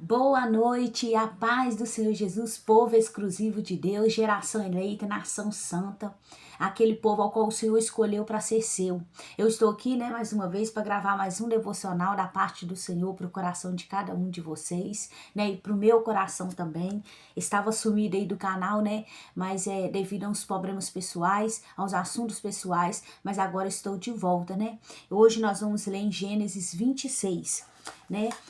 Boa noite, a paz do Senhor Jesus, povo exclusivo de Deus, geração eleita, nação santa, aquele povo ao qual o Senhor escolheu para ser seu. Eu estou aqui, mais uma vez para gravar mais um devocional da parte do Senhor para o coração de cada um de vocês, e para o meu coração também. Estava sumida aí do canal, mas devido a uns problemas pessoais, aos assuntos pessoais, mas agora estou de volta, Hoje nós vamos ler em Gênesis 26.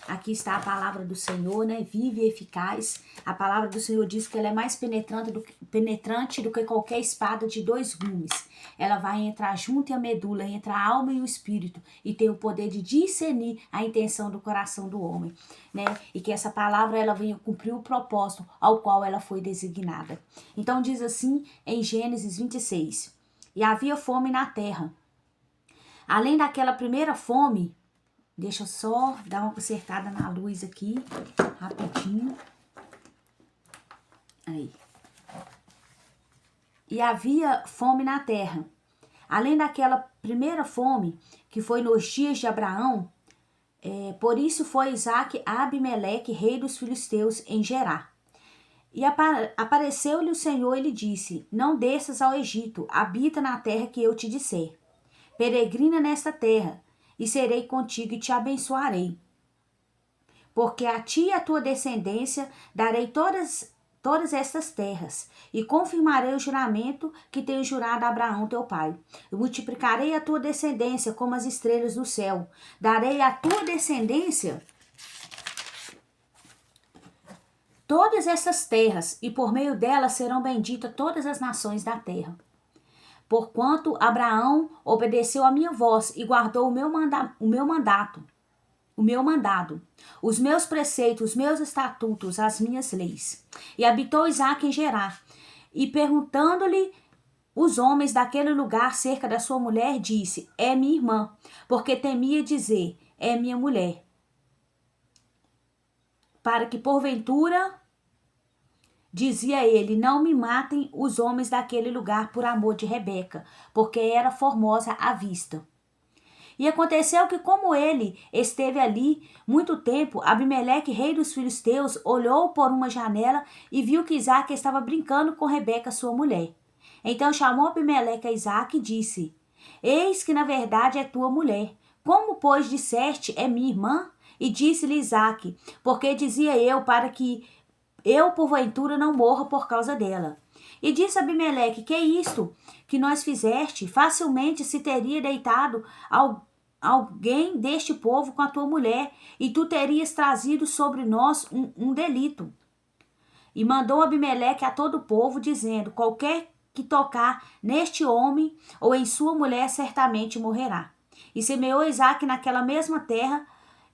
Aqui está a palavra do Senhor, viva e eficaz. A palavra do Senhor diz que ela é mais penetrante do que qualquer espada de dois gumes. Ela vai entrar junto à medula, entre a alma e o espírito, e tem o poder de discernir a intenção do coração do homem, E que essa palavra ela venha cumprir o propósito ao qual ela foi designada. Então diz assim em Gênesis 26: E havia fome na terra. Além daquela primeira fome, deixa eu só dar uma consertada na luz aqui, rapidinho. Aí. E havia fome na terra. Além daquela primeira fome, que foi nos dias de Abraão, por isso foi Isaque a Abimeleque, rei dos filisteus, em Gerar. E apareceu-lhe o Senhor e lhe disse: Não desças ao Egito, habita na terra que eu te disser. Peregrina nesta terra, e serei contigo e te abençoarei. Porque a ti e a tua descendência darei todas estas terras, e confirmarei o juramento que tenho jurado a Abraão teu pai. Eu multiplicarei a tua descendência como as estrelas do céu. Darei à tua descendência todas essas terras, e por meio delas serão benditas todas as nações da terra. Porquanto Abraão obedeceu a minha voz e guardou o meu mandado, os meus preceitos, os meus estatutos, as minhas leis. E habitou Isaque em Gerar. E perguntando-lhe os homens daquele lugar cerca da sua mulher, disse: É minha irmã, porque temia dizer: É minha mulher. Para que porventura, dizia ele, não me matem os homens daquele lugar por amor de Rebeca, porque era formosa à vista. E aconteceu que, como ele esteve ali muito tempo, Abimeleque, rei dos filisteus, olhou por uma janela e viu que Isaque estava brincando com Rebeca, sua mulher. Então chamou Abimeleque a Isaque e disse: Eis que na verdade é tua mulher. Como, pois, disseste, é minha irmã? E disse-lhe Isaque: Porque dizia eu, para que eu, porventura, não morra por causa dela. E disse Abimeleque: Que é isto que nós fizeste? Facilmente se teria deitado alguém deste povo com a tua mulher, e tu terias trazido sobre nós um delito. E mandou Abimeleque a todo o povo, dizendo: Qualquer que tocar neste homem ou em sua mulher certamente morrerá. E semeou Isaque naquela mesma terra,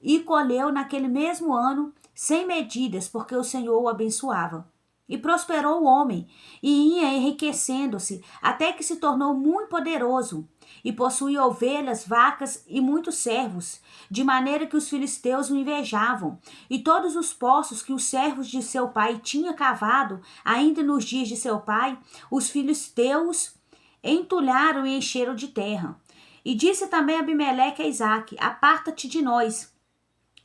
e colheu naquele mesmo ano, sem medidas, porque o Senhor o abençoava. E prosperou o homem, e ia enriquecendo-se, até que se tornou muito poderoso, e possuía ovelhas, vacas e muitos servos, de maneira que os filisteus o invejavam. E todos os poços que os servos de seu pai tinham cavado, ainda nos dias de seu pai, os filisteus entulharam e encheram de terra. E disse também Abimeleque a Isaque: Aparta-te de nós,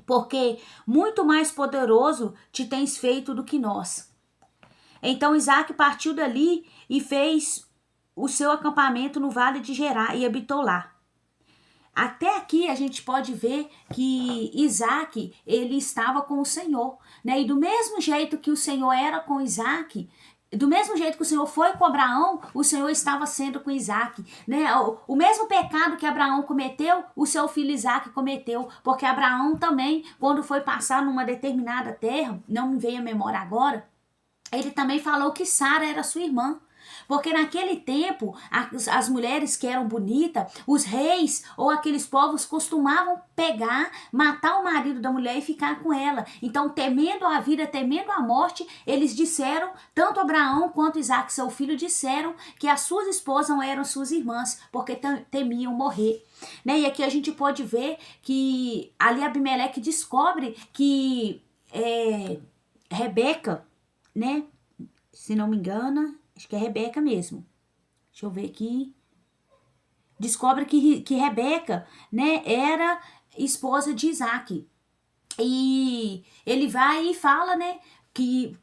porque muito mais poderoso te tens feito do que nós. Então Isaque partiu dali e fez o seu acampamento no vale de Gerar e habitou lá. Até aqui a gente pode ver que Isaque, ele estava com o Senhor, E do mesmo jeito que o Senhor era com Isaque, do mesmo jeito que o Senhor foi com Abraão, o Senhor estava sendo com Isaque, O mesmo pecado que Abraão cometeu, o seu filho Isaque cometeu, porque Abraão também, quando foi passar numa determinada terra, não me veio a memória agora, ele também falou que Sara era sua irmã. Porque naquele tempo, as mulheres que eram bonitas, os reis ou aqueles povos costumavam pegar, matar o marido da mulher e ficar com ela. Então, temendo a vida, temendo a morte, eles disseram, tanto Abraão quanto Isaque, seu filho, disseram que as suas esposas não eram suas irmãs, porque temiam morrer. E aqui a gente pode ver que ali Abimeleque descobre que Rebeca, se não me engano, acho que é Rebeca mesmo. Deixa eu ver aqui. Descobre que Rebeca, era esposa de Isaque. E ele vai e fala, né, que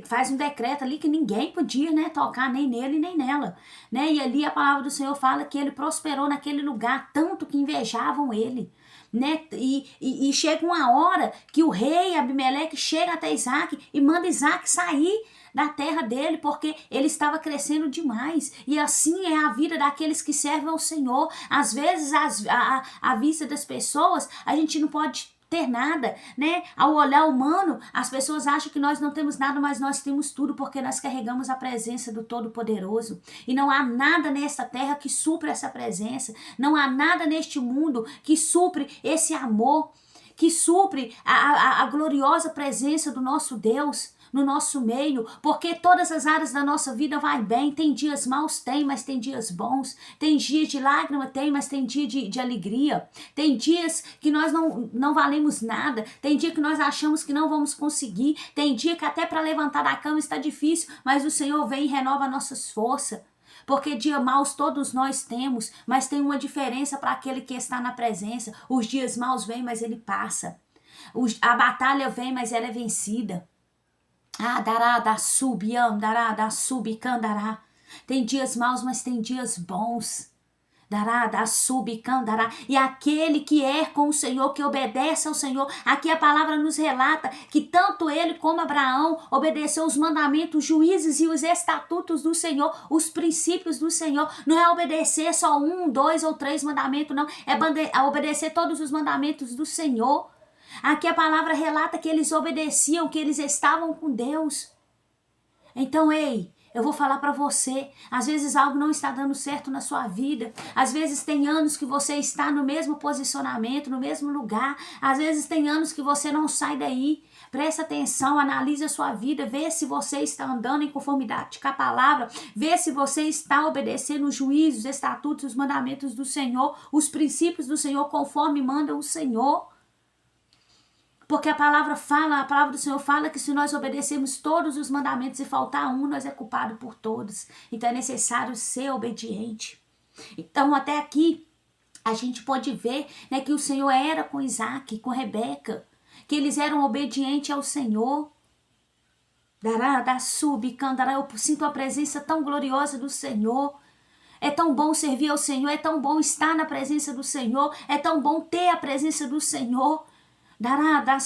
faz um decreto ali que ninguém podia, né, tocar nem nele nem nela, né? E ali a palavra do Senhor fala que ele prosperou naquele lugar, tanto que invejavam ele, né? E chega uma hora que o rei Abimeleque chega até Isaac e manda Isaac sair da terra dele, porque ele estava crescendo demais. E assim é a vida daqueles que servem ao Senhor. Às vezes, à vista das pessoas, a gente não pode ter nada, né? Ao olhar humano, as pessoas acham que nós não temos nada, mas nós temos tudo, porque nós carregamos a presença do Todo-Poderoso. E não há nada nesta terra que supra essa presença. Não há nada neste mundo que supre esse amor, que supre a gloriosa presença do nosso Deus no nosso meio, porque todas as áreas da nossa vida vai bem. Tem dias maus, tem, mas tem dias bons. Tem dias de lágrima, tem, mas tem dia de alegria. Tem dias que nós não valemos nada. Tem dia que nós achamos que não vamos conseguir. Tem dia que até para levantar da cama está difícil, mas o Senhor vem e renova nossas forças. Porque dias maus todos nós temos, mas tem uma diferença para aquele que está na presença. Os dias maus vêm, mas ele passa. A batalha vem, mas ela é vencida. Dará, da subiam, dará, da subicandará. Tem dias maus, mas tem dias bons. Dará, da subicandará. E aquele que é com o Senhor, que obedece ao Senhor. Aqui a palavra nos relata que tanto ele como Abraão obedeceu os mandamentos, os juízes e os estatutos do Senhor, os princípios do Senhor. Não é obedecer só 1, 2 ou 3 mandamentos, não. É obedecer todos os mandamentos do Senhor. Aqui a palavra relata que eles obedeciam, que eles estavam com Deus. Então, ei, eu vou falar para você, às vezes algo não está dando certo na sua vida, às vezes tem anos que você está no mesmo posicionamento, no mesmo lugar, às vezes tem anos que você não sai daí. Presta atenção, analise a sua vida, vê se você está andando em conformidade com a palavra, vê se você está obedecendo os juízos, os estatutos, os mandamentos do Senhor, os princípios do Senhor, conforme manda o Senhor. Porque a palavra do Senhor fala que se nós obedecermos todos os mandamentos e faltar um, nós é culpado por todos. Então é necessário ser obediente. Então até aqui a gente pode ver, né, que o Senhor era com Isaac, com Rebeca, que eles eram obedientes ao Senhor. Dará, da candará, eu sinto a presença tão gloriosa do Senhor. É tão bom servir ao Senhor, é tão bom estar na presença do Senhor, é tão bom ter a presença do Senhor. Dará, da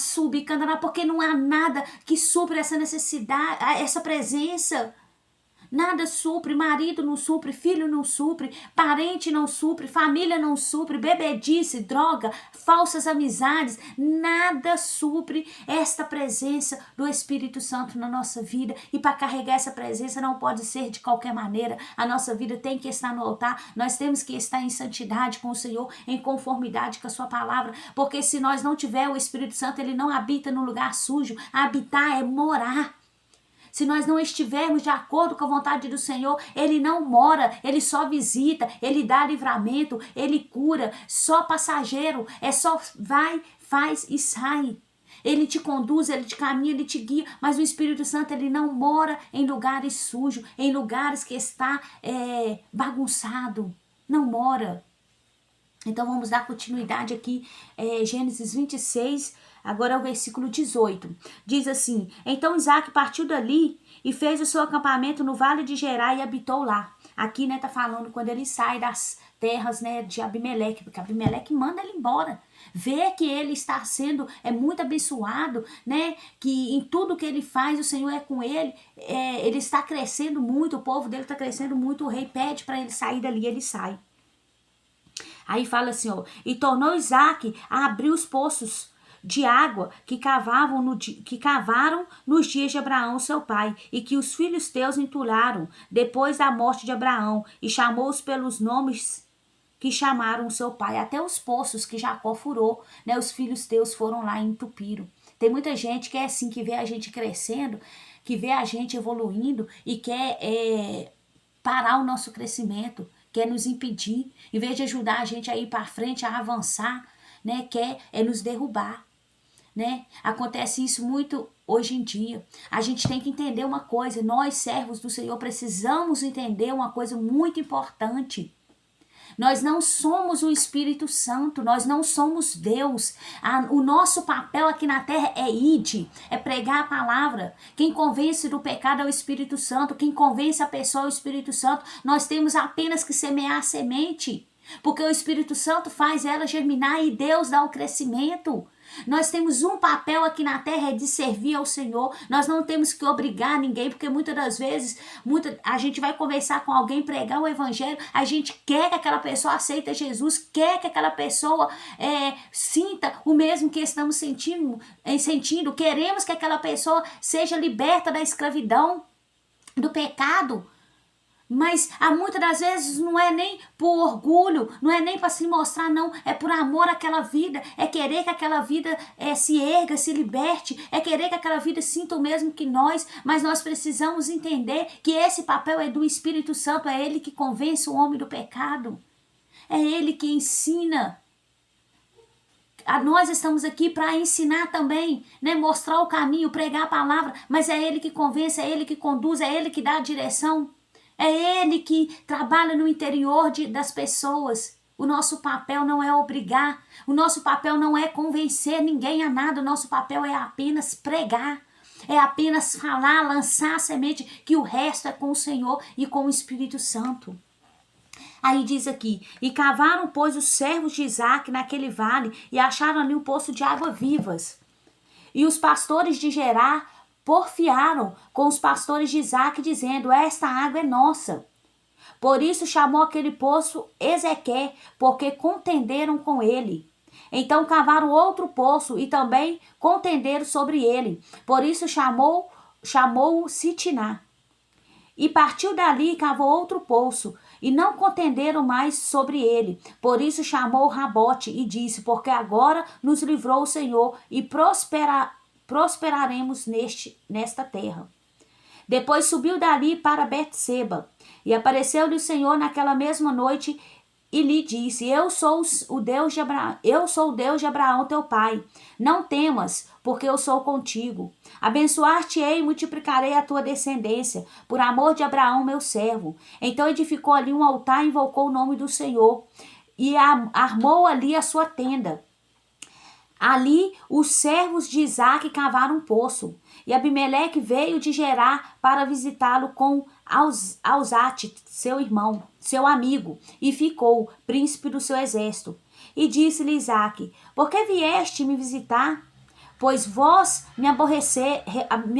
candará, porque não há nada que supra essa necessidade, essa presença. Nada supre, marido não supre, filho não supre, parente não supre, família não supre, bebedice, droga, falsas amizades, nada supre esta presença do Espírito Santo na nossa vida. E para carregar essa presença não pode ser de qualquer maneira. A nossa vida tem que estar no altar, nós temos que estar em santidade com o Senhor, em conformidade com a sua palavra, porque se nós não tiver o Espírito Santo, ele não habita no lugar sujo. Habitar é morar. Se nós não estivermos de acordo com a vontade do Senhor, ele não mora, ele só visita, ele dá livramento, ele cura, só passageiro, é só vai, faz e sai. Ele te conduz, ele te caminha, ele te guia, mas o Espírito Santo, ele não mora em lugares sujos, em lugares que está bagunçado, não mora. Então vamos dar continuidade aqui, Gênesis 26, agora é o versículo 18. Diz assim: então Isaac partiu dali e fez o seu acampamento no vale de Gerar e habitou lá. Aqui, né, tá falando quando ele sai das terras, né, de Abimeleque, porque Abimeleque manda ele embora. Vê que ele está sendo muito abençoado, né, que em tudo que ele faz o Senhor é com ele, ele está crescendo muito, o povo dele está crescendo muito, o rei pede para ele sair dali, ele sai. Aí fala assim, ó, e tornou Isaac a abrir os poços de água que cavaram nos dias de Abraão, seu pai, e que os filhos teus entulharam depois da morte de Abraão, e chamou-os pelos nomes que chamaram seu pai. Até os poços que Jacó furou, né, os filhos teus foram lá e entupiram. Tem muita gente que é assim, que vê a gente crescendo, que vê a gente evoluindo e quer parar o nosso crescimento, quer nos impedir, em vez de ajudar a gente a ir para frente, a avançar, né, quer nos derrubar, né? Acontece isso muito hoje em dia. A gente tem que entender uma coisa, nós servos do Senhor precisamos entender uma coisa muito importante. Nós não somos o Espírito Santo, nós não somos Deus. O nosso papel aqui na terra é ide, é pregar a palavra. Quem convence do pecado é o Espírito Santo, quem convence a pessoa é o Espírito Santo. Nós temos apenas que semear a semente, porque o Espírito Santo faz ela germinar e Deus dá o crescimento. Nós temos um papel aqui na terra, é de servir ao Senhor. Nós não temos que obrigar ninguém, porque muitas das vezes a gente vai conversar com alguém, pregar o evangelho, a gente quer que aquela pessoa aceite Jesus, quer que aquela pessoa sinta o mesmo que estamos sentindo, queremos que aquela pessoa seja liberta da escravidão, do pecado. Mas muitas das vezes não é nem por orgulho, não é nem para se mostrar, não. É por amor àquela vida, é querer que aquela vida se erga, se liberte, é querer que aquela vida sinta o mesmo que nós. Mas nós precisamos entender que esse papel é do Espírito Santo, é Ele que convence o homem do pecado, é Ele que ensina. Nós estamos aqui para ensinar também, né? Mostrar o caminho, pregar a palavra, mas é Ele que convence, é Ele que conduz, é Ele que dá a direção. É Ele que trabalha no interior das pessoas. O nosso papel não é obrigar, o nosso papel não é convencer ninguém a nada, o nosso papel é apenas pregar, é apenas falar, lançar a semente, que o resto é com o Senhor e com o Espírito Santo. Aí diz aqui, e cavaram, pois, os servos de Isaque naquele vale e acharam ali um poço de água vivas. E os pastores de Gerar porfiaram com os pastores de Isaque, dizendo, esta água é nossa. Por isso chamou aquele poço Ezequé, porque contenderam com ele. Então cavaram outro poço e também contenderam sobre ele. Por isso chamou-o Sitiná. E partiu dali e cavou outro poço, e não contenderam mais sobre ele. Por isso chamou Rabote e disse, porque agora nos livrou o Senhor e prosperaremos nesta terra. Depois subiu dali para Betseba, e apareceu-lhe o Senhor naquela mesma noite e lhe disse, eu sou o Deus de Abraão teu pai, não temas, porque eu sou contigo. Abençoar-te-ei e multiplicarei a tua descendência, por amor de Abraão meu servo. Então edificou ali um altar e invocou o nome do Senhor, e armou ali a sua tenda. Ali os servos de Isaque cavaram um poço, e Abimeleque veio de Gerar para visitá-lo com Ausate, seu irmão, seu amigo, e ficou príncipe do seu exército. E disse-lhe Isaque, por que vieste me visitar? Pois vós me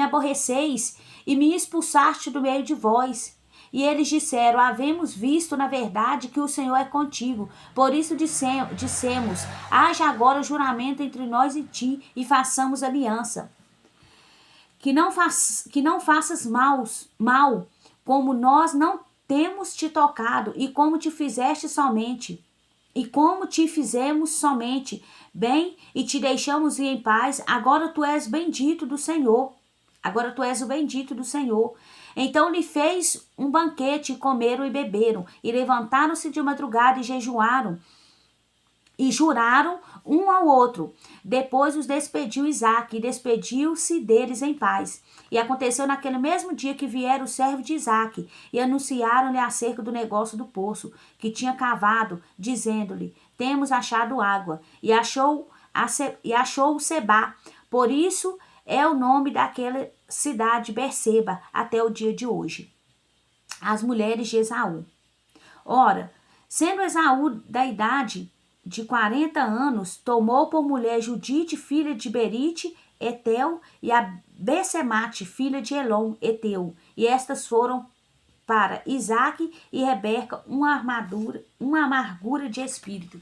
aborreceis e me expulsaste do meio de vós. E eles disseram, havemos visto na verdade que o Senhor é contigo. Por isso dissemos, haja agora juramento entre nós e ti, e façamos aliança. Que não faças mal, como nós não temos te tocado, e como te fizeste somente. E como te fizemos somente bem, e te deixamos ir em paz, agora tu és bendito do Senhor. Agora tu és o bendito do Senhor. Então lhe fez um banquete, e comeram e beberam, e levantaram-se de madrugada e jejuaram, e juraram um ao outro. Depois os despediu Isaque, e despediu-se deles em paz. E aconteceu naquele mesmo dia que vieram os servos de Isaque, e anunciaram-lhe acerca do negócio do poço, que tinha cavado, dizendo-lhe, temos achado água. E achou o Sebá, por isso é o nome daquela cidade Berseba até o dia de hoje. As mulheres de Esaú. Ora, sendo Esaú da idade de 40 anos, tomou por mulher Judite, filha de Berite, Etel, e a Bessemate, filha de Elon, Eteu. E estas foram para Isaque e Rebeca uma amargura de espírito.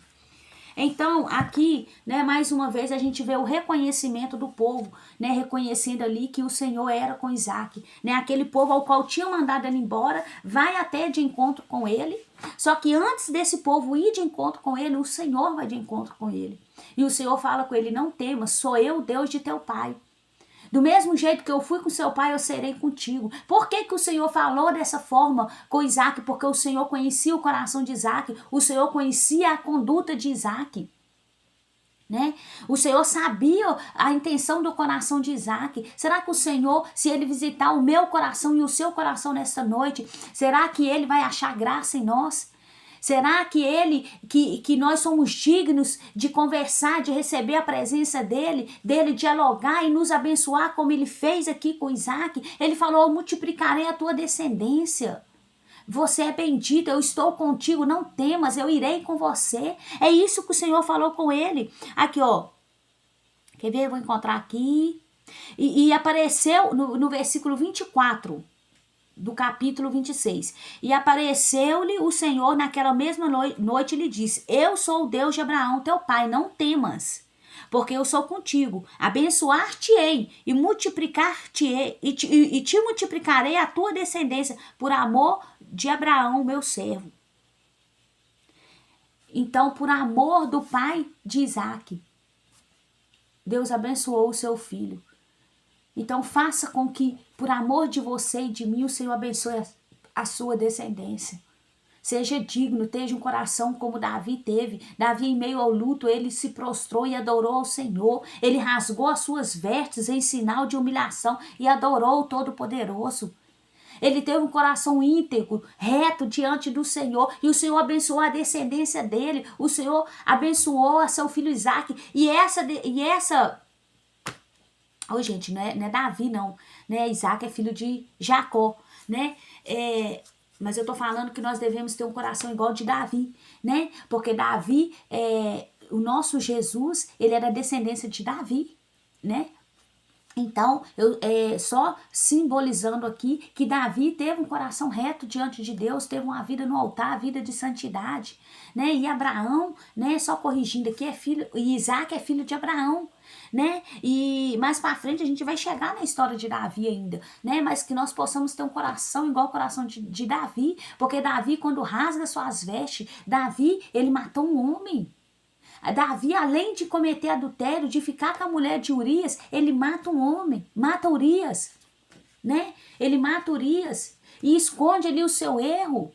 Então, aqui, né, mais uma vez a gente vê o reconhecimento do povo, né, reconhecendo ali que o Senhor era com Isaque, né, aquele povo ao qual tinha mandado ele embora, vai até de encontro com ele, só que antes desse povo ir de encontro com ele, o Senhor vai de encontro com ele, e o Senhor fala com ele, não temas, sou eu, Deus de teu pai. Do mesmo jeito que eu fui com seu pai, eu serei contigo. Por que que o Senhor falou dessa forma com Isaque? Porque o Senhor conhecia o coração de Isaque, o Senhor conhecia a conduta de Isaque. Né? O Senhor sabia a intenção do coração de Isaque. Será que o Senhor, se ele visitar o meu coração e o seu coração nesta noite, será que ele vai achar graça em nós? Será que que nós somos dignos de conversar, de receber a presença dele dialogar e nos abençoar como ele fez aqui com Isaac? Ele falou: eu multiplicarei a tua descendência. Você é bendito, eu estou contigo, não temas, eu irei com você. É isso que o Senhor falou com ele. Aqui, ó. Quer ver? Eu vou encontrar aqui. E apareceu no versículo 24 do capítulo 26. E apareceu-lhe o Senhor naquela mesma noite e lhe disse: eu sou o Deus de Abraão, teu pai, não temas, porque eu sou contigo. Abençoar-te-ei e multiplicar-te-ei e te multiplicarei a tua descendência por amor de Abraão, meu servo. Então, por amor do pai de Isaac, Deus abençoou o seu filho. Então faça com que, por amor de você e de mim, o Senhor abençoe a sua descendência. Seja digno, tenha um coração como Davi teve. Davi, em meio ao luto, ele se prostrou e adorou ao Senhor. Ele rasgou as suas vestes em sinal de humilhação e adorou o Todo-Poderoso. Ele teve um coração íntegro, reto diante do Senhor. E o Senhor abençoou a descendência dele. O Senhor abençoou a seu filho Isaac. E essa Oi, gente, não é Davi, não. Né? Isaac é filho de Jacó, né? Mas eu tô falando que nós devemos ter um coração igual de Davi, né? Porque Davi, o nosso Jesus, ele era descendência de Davi, né? Então, só simbolizando aqui que Davi teve um coração reto diante de Deus, teve uma vida no altar, vida de santidade, né? E Abraão, né? Só corrigindo aqui, e Isaac é filho de Abraão, né? E mais para frente a gente vai chegar na história de Davi ainda, né? Mas que nós possamos ter um coração igual ao coração de Davi, porque Davi, quando rasga suas vestes, Davi, ele matou um homem. Davi, além de cometer adultério, de ficar com a mulher de Urias, ele mata um homem, mata Urias, né? Ele mata Urias e esconde ali o seu erro.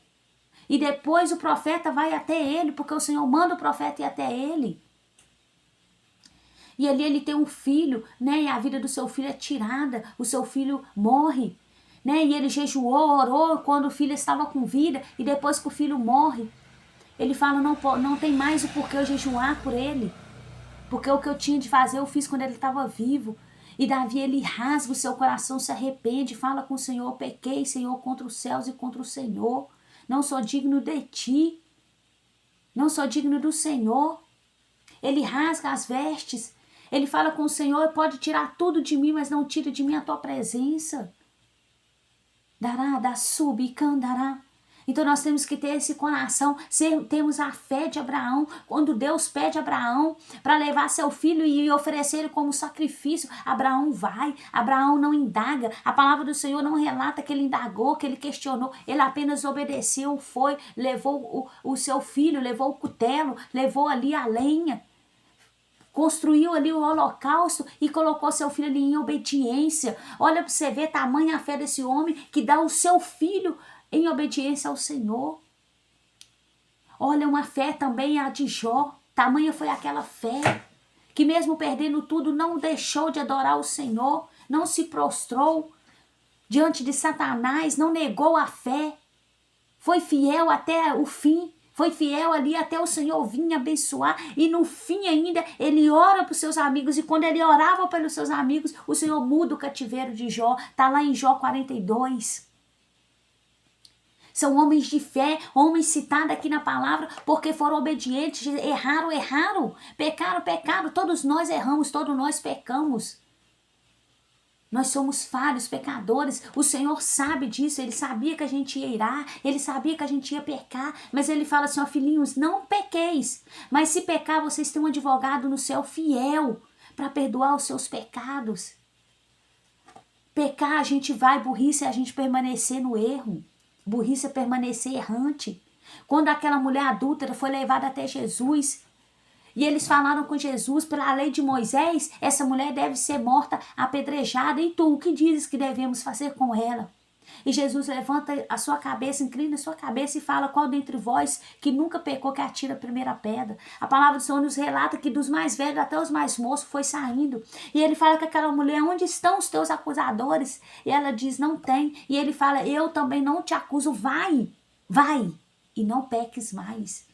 E depois o profeta vai até ele, porque o Senhor manda o profeta ir até ele. E ali ele tem um filho, né? E a vida do seu filho é tirada, o seu filho morre, né? E ele jejuou, orou quando o filho estava com vida, e depois que o filho morre, ele fala: não tem mais o porquê eu jejuar por ele, porque o que eu tinha de fazer eu fiz quando ele estava vivo. E Davi, ele rasga o seu coração, se arrepende, fala com o Senhor: pequei, Senhor, contra os céus e contra o Senhor, não sou digno de ti, não sou digno do Senhor. Ele rasga as vestes, ele fala com o Senhor: pode tirar tudo de mim, mas não tire de mim a tua presença. Dará, da sub, candará. Então nós temos que ter esse coração, temos a fé de Abraão. Quando Deus pede a Abraão para levar seu filho e oferecer ele como sacrifício, Abraão vai, Abraão não indaga. A palavra do Senhor não relata que ele indagou, que ele questionou, ele apenas obedeceu, foi, levou o seu filho, levou o cutelo, levou ali a lenha, construiu ali o holocausto e colocou seu filho ali em obediência. Olha para você ver tamanha a fé desse homem que dá o seu filho em obediência ao Senhor. Olha, uma fé também a de Jó. Tamanha foi aquela fé que mesmo perdendo tudo não deixou de adorar o Senhor, não se prostrou diante de Satanás, não negou a fé, foi fiel até o fim, foi fiel ali até o Senhor vir abençoar. E no fim ainda ele ora para os seus amigos, e quando ele orava pelos seus amigos, o Senhor muda o cativeiro de Jó. Está lá em Jó 42. São homens de fé, homens citados aqui na palavra, porque foram obedientes, erraram, pecaram, todos nós erramos, todos nós pecamos. Nós somos falhos, pecadores, o Senhor sabe disso, Ele sabia que a gente ia irar, Ele sabia que a gente ia pecar, mas Ele fala assim: ó filhinhos, não pequeis, mas se pecar vocês têm um advogado no céu fiel para perdoar os seus pecados. Pecar a gente vai, burrice é a gente permanecer no erro. Burrice é permanecer errante. Quando aquela mulher adúltera foi levada até Jesus, e eles falaram com Jesus: pela lei de Moisés, essa mulher deve ser morta, apedrejada, e tu, o que dizes que devemos fazer com ela? E Jesus levanta a sua cabeça, inclina a sua cabeça e fala: qual dentre vós que nunca pecou que atira a primeira pedra? A palavra do Senhor nos relata que dos mais velhos até os mais moços foi saindo. E ele fala com aquela mulher: onde estão os teus acusadores? E ela diz: não tem. E ele fala: eu também não te acuso, vai e não peques mais.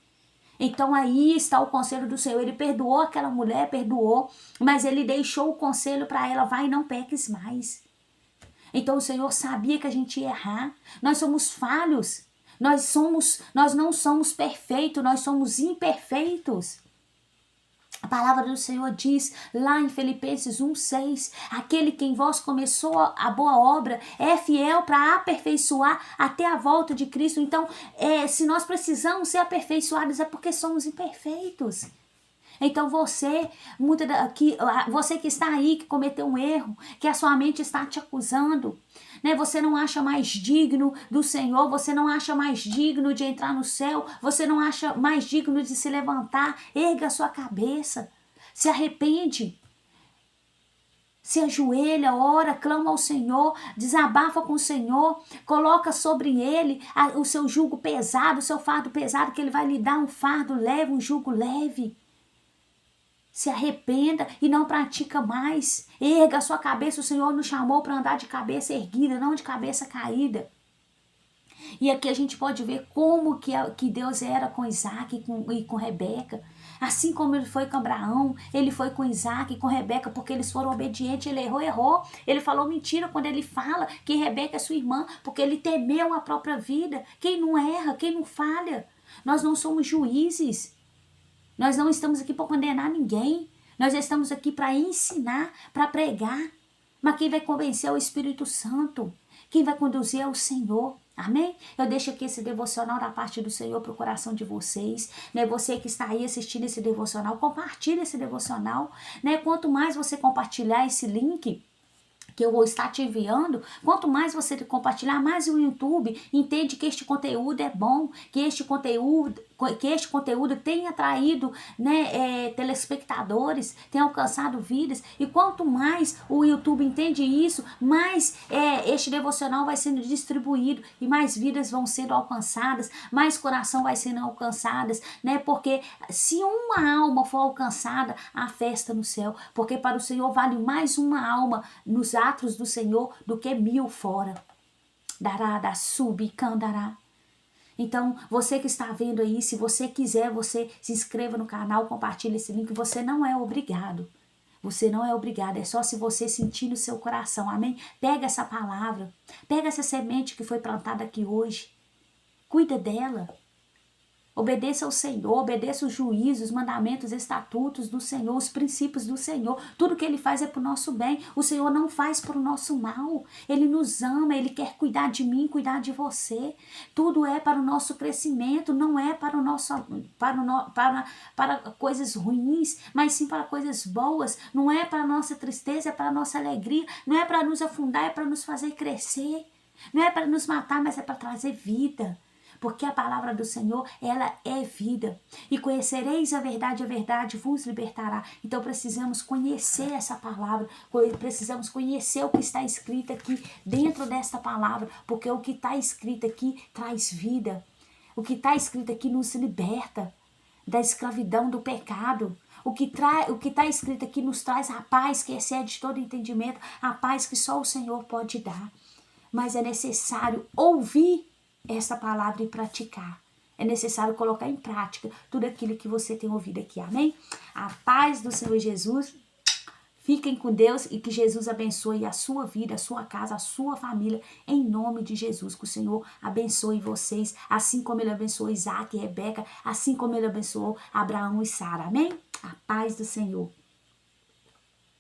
Então aí está o conselho do Senhor. Ele perdoou aquela mulher, perdoou, mas ele deixou o conselho para ela: vai e não peques mais. Então o Senhor sabia que a gente ia errar. Nós somos falhos. Nós não somos perfeitos, nós somos imperfeitos. A palavra do Senhor diz lá em Filipenses 1:6, aquele que em vós começou a boa obra é fiel para aperfeiçoar até a volta de Cristo. Então, se nós precisamos ser aperfeiçoados é porque somos imperfeitos. Então você que está aí, que cometeu um erro, que a sua mente está te acusando, né? Você não acha mais digno do Senhor, você não acha mais digno de entrar no céu, você não acha mais digno de se levantar. Erga a sua cabeça, se arrepende, se ajoelha, ora, clama ao Senhor, desabafa com o Senhor, coloca sobre ele o seu jugo pesado, o seu fardo pesado, que ele vai lhe dar um fardo leve, um jugo leve. Se arrependa e não pratica mais. Erga a sua cabeça. O Senhor nos chamou para andar de cabeça erguida, não de cabeça caída. E aqui a gente pode ver como que Deus era com Isaac e com Rebeca. Assim como ele foi com Abraão, ele foi com Isaac e com Rebeca, porque eles foram obedientes. Ele errou. Ele falou mentira quando ele fala que Rebeca é sua irmã, porque ele temeu a própria vida. Quem não erra, quem não falha? Nós não somos juízes. Nós não estamos aqui para condenar ninguém. Nós estamos aqui para ensinar, para pregar. Mas quem vai convencer é o Espírito Santo. Quem vai conduzir é o Senhor. Amém? Eu deixo aqui esse devocional da parte do Senhor para o coração de vocês. Né? Você que está aí assistindo esse devocional, compartilhe esse devocional. Né? Quanto mais você compartilhar esse link que eu vou estar te enviando, quanto mais você compartilhar, mais o YouTube entende que este conteúdo é bom, que este conteúdo tem atraído, né, telespectadores, tem alcançado vidas, e quanto mais o YouTube entende isso, mais este devocional vai sendo distribuído, e mais vidas vão sendo alcançadas, mais coração vai sendo alcançadas, né, porque se uma alma for alcançada, há festa no céu, porque para o Senhor vale mais uma alma nos atos do Senhor do que 1000 fora. Dará, da sub, candará. Então, você que está vendo aí, se você quiser, você se inscreva no canal, compartilhe esse link. Você não é obrigado. Você não é obrigado. É só se você sentir no seu coração. Amém? Pega essa palavra. Pega essa semente que foi plantada aqui hoje. Cuida dela. Obedeça ao Senhor, obedeça os juízos, os mandamentos, os estatutos do Senhor, os princípios do Senhor. Tudo que Ele faz é para o nosso bem. O Senhor não faz para o nosso mal. Ele nos ama, Ele quer cuidar de mim, cuidar de você. Tudo é para o nosso crescimento, não é para o nosso, para coisas ruins, mas sim para coisas boas. Não é para a nossa tristeza, é para a nossa alegria. Não é para nos afundar, é para nos fazer crescer. Não é para nos matar, mas é para trazer vida. Porque a palavra do Senhor, ela é vida. E conhecereis a verdade vos libertará. Então precisamos conhecer essa palavra, precisamos conhecer o que está escrito aqui dentro desta palavra, porque o que está escrito aqui traz vida. O que está escrito aqui nos liberta da escravidão, do pecado. O que está escrito aqui nos traz a paz que excede todo entendimento, a paz que só o Senhor pode dar. Mas é necessário ouvir essa palavra e praticar. É necessário colocar em prática tudo aquilo que você tem ouvido aqui. Amém? A paz do Senhor Jesus. Fiquem com Deus e que Jesus abençoe a sua vida, a sua casa, a sua família, em nome de Jesus. Que o Senhor abençoe vocês, assim como Ele abençoou Isaac e Rebeca, assim como Ele abençoou Abraão e Sara. Amém? A paz do Senhor.